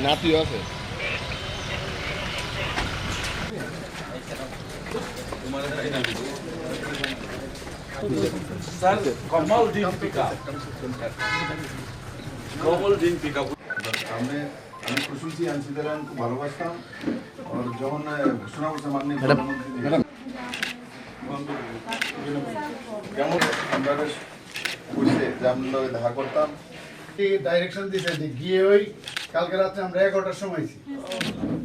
নাতিও আছে। স্যার কমল dean pickup আমি খুশি আনছিদের খুব ভালোবাসতাম আর যখন ঘোষণা করছে মাননীয় প্রধানমন্ত্রী কেমন আমরা বুঝতে যে আমরা দেখা করতাম ডাইরেকশন দিছে যে গিয়ে ওই কালকে রাত্রে আমরা 11টার সময়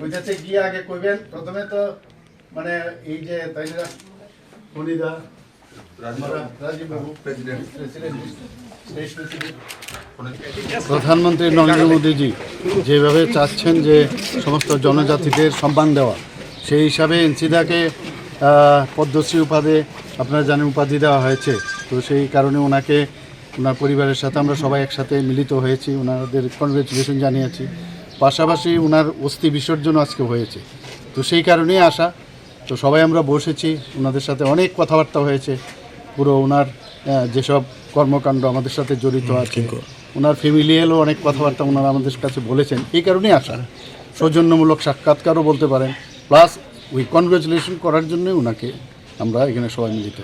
বুঝাচ্ছে গিয়ে আগে কইবেন প্রথমে তো মানে এই যে তাইরা ফণিদা রাজীব বাবু প্রেসিডেন্ট প্রধানমন্ত্রী নরেন্দ্র মোদীজি যেভাবে চাচ্ছেন যে সমস্ত জনজাতিদের সম্মান দেওয়া, সেই হিসাবে এনসিদাকে পদ্মশ্রী উপাধি আপনারা জানেন উপাধি দেওয়া হয়েছে। তো সেই কারণে ওনাকে ওনার পরিবারের সাথে আমরা সবাই একসাথে মিলিত হয়েছি, ওনাদের কনগ্রেচুলেশন জানিয়েছি। পাশাপাশি ওনার অস্থি বিসর্জন আজকে হয়েছে, তো সেই কারণেই আসা। তো সবাই আমরা বসেছি, ওনাদের সাথে অনেক কথাবার্তা হয়েছে। পুরো ওনার যেসব কর্মকাণ্ড আমাদের সাথে জড়িত আছে, ওনার ফ্যামিলিয়ালও অনেক কথাবার্তা ওনারা আমাদের কাছে বলেছেন। এই কারণেই আসা, সৌজন্যমূলক সাক্ষাৎকারও বলতে পারেন, প্লাস ওই কনগ্রেচুলেশন করার জন্যই ওনাকে আমরা এখানে সবাই মিলিত।